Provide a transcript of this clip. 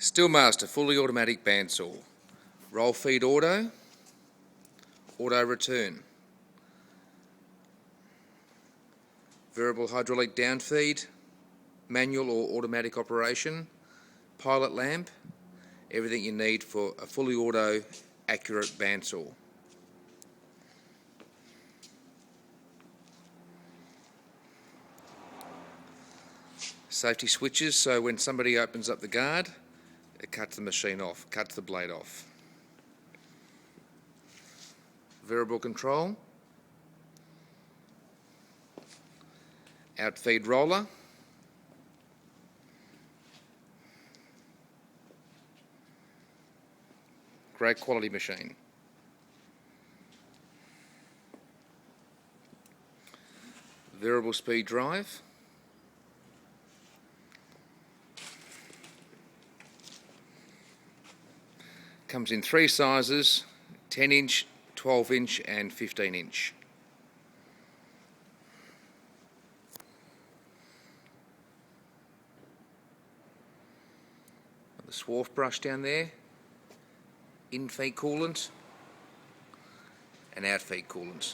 Steelmaster fully automatic bandsaw. Roll feed auto return. Variable hydraulic down feed, manual or automatic operation, pilot lamp, everything you need for a fully auto accurate bandsaw. Safety switches, so when somebody opens up the guard, it cuts the machine off, cuts the blade off. Variable control, outfeed roller, great quality machine. Variable speed drive, comes in 3 sizes, 10 inch, 12 inch and 15 inch. The swarf brush down there, in-feed coolant and out-feed coolant.